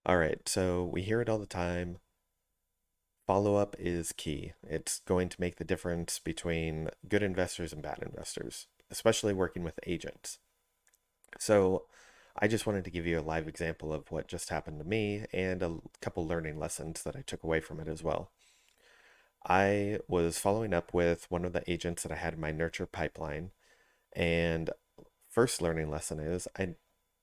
All right, so we hear it all the time. Follow up is key. It's going to make the difference between good investors and bad investors, especially working with agents. So, I just wanted to give you a live example of what just happened to me and a couple learning lessons that I took away from it as well. I was following up with one of the agents that I had in my nurture pipeline, and first learning lesson is I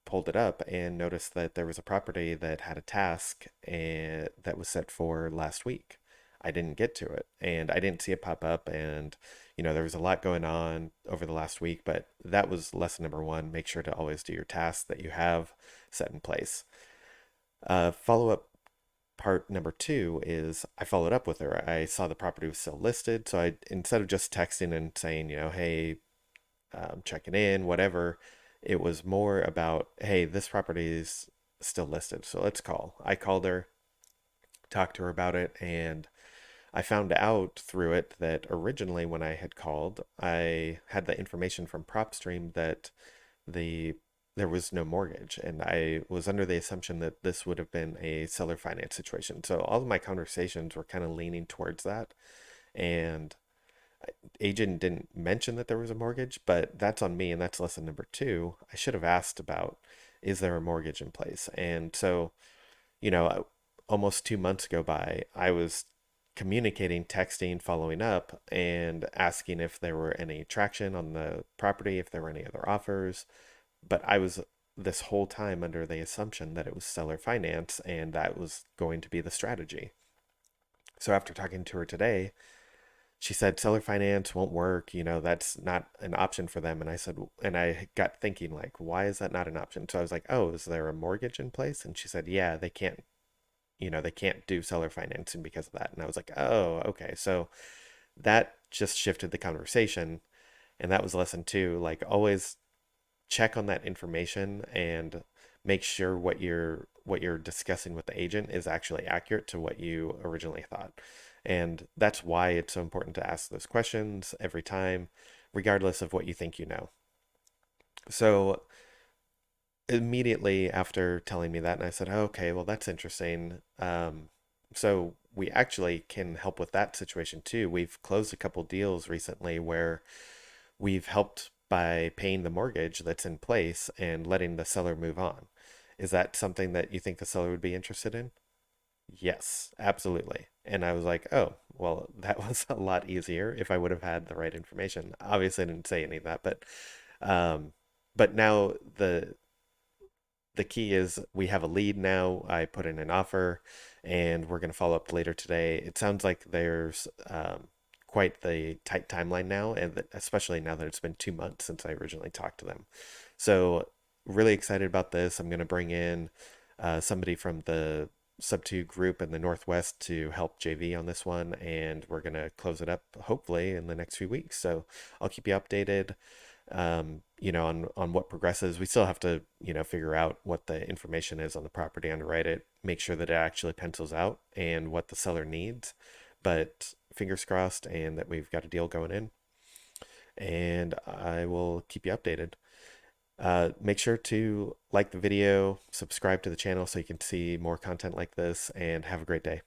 pulled it up and noticed that there was a property that had a task and that was set for last week. I didn't get to it and I didn't see it pop up, and there was a lot going on over the last week, but that was lesson number one. Make sure to always do your tasks that you have set in place. Follow up part number two is I followed up with her. I saw the property was still listed, so I, instead of just texting and saying, hey, checking in, whatever. It was more about, hey, this property is still listed, so let's call. I called her, talked to her about it, and I found out through it that originally when I had called, I had the information from PropStream that the there was no mortgage, and I was under the assumption that this would have been a seller finance situation. So all of my conversations were kind of leaning towards that, and agent didn't mention that there was a mortgage, but that's on me, and that's lesson number two. I should have asked about, is there a mortgage in place? And so, you know, almost 2 months go by. I was communicating, texting, following up, and asking if there were any traction on the property, if there were any other offers. But I was this whole time under the assumption that it was seller finance and that was going to be the strategy. So after talking to her today, she said seller finance won't work, that's not an option for them. And I said, and I got thinking, like, why is that not an option? So I was like, oh, is there a mortgage in place? And she said, yeah, they can't do seller financing because of that. And I was like, oh, okay. So that just shifted the conversation. And that was lesson two. Like, always check on that information and make sure what you're discussing with the agent is actually accurate to what you originally thought. And that's why it's so important to ask those questions every time, regardless of what you think you know. So immediately after telling me that, and I said, oh, okay, well, that's interesting. So we actually can help with that situation too. We've closed a couple deals recently where we've helped by paying the mortgage that's in place and letting the seller move on. Is that something that you think the seller would be interested in? Yes, absolutely. And I was like, oh, well, that was a lot easier if I would have had the right information. Obviously, I didn't say any of that, um, but now the key is we have a lead now. I put in an offer, and we're going to follow up later today. It sounds like there's quite the tight timeline now, and especially now that it's been 2 months since I originally talked to them. So really excited about this. I'm going to bring in somebody from the sub 2 group in the Northwest to help JV on this one, and we're going to close it up hopefully in the next few weeks. So I'll keep you updated, on what progresses. We still have to, figure out what the information is on the property, underwrite it, make sure that it actually pencils out and what the seller needs. But fingers crossed, and that we've got a deal going in. And I will keep you updated. Make sure to like the video, subscribe to the channel so you can see more content like this, and have a great day.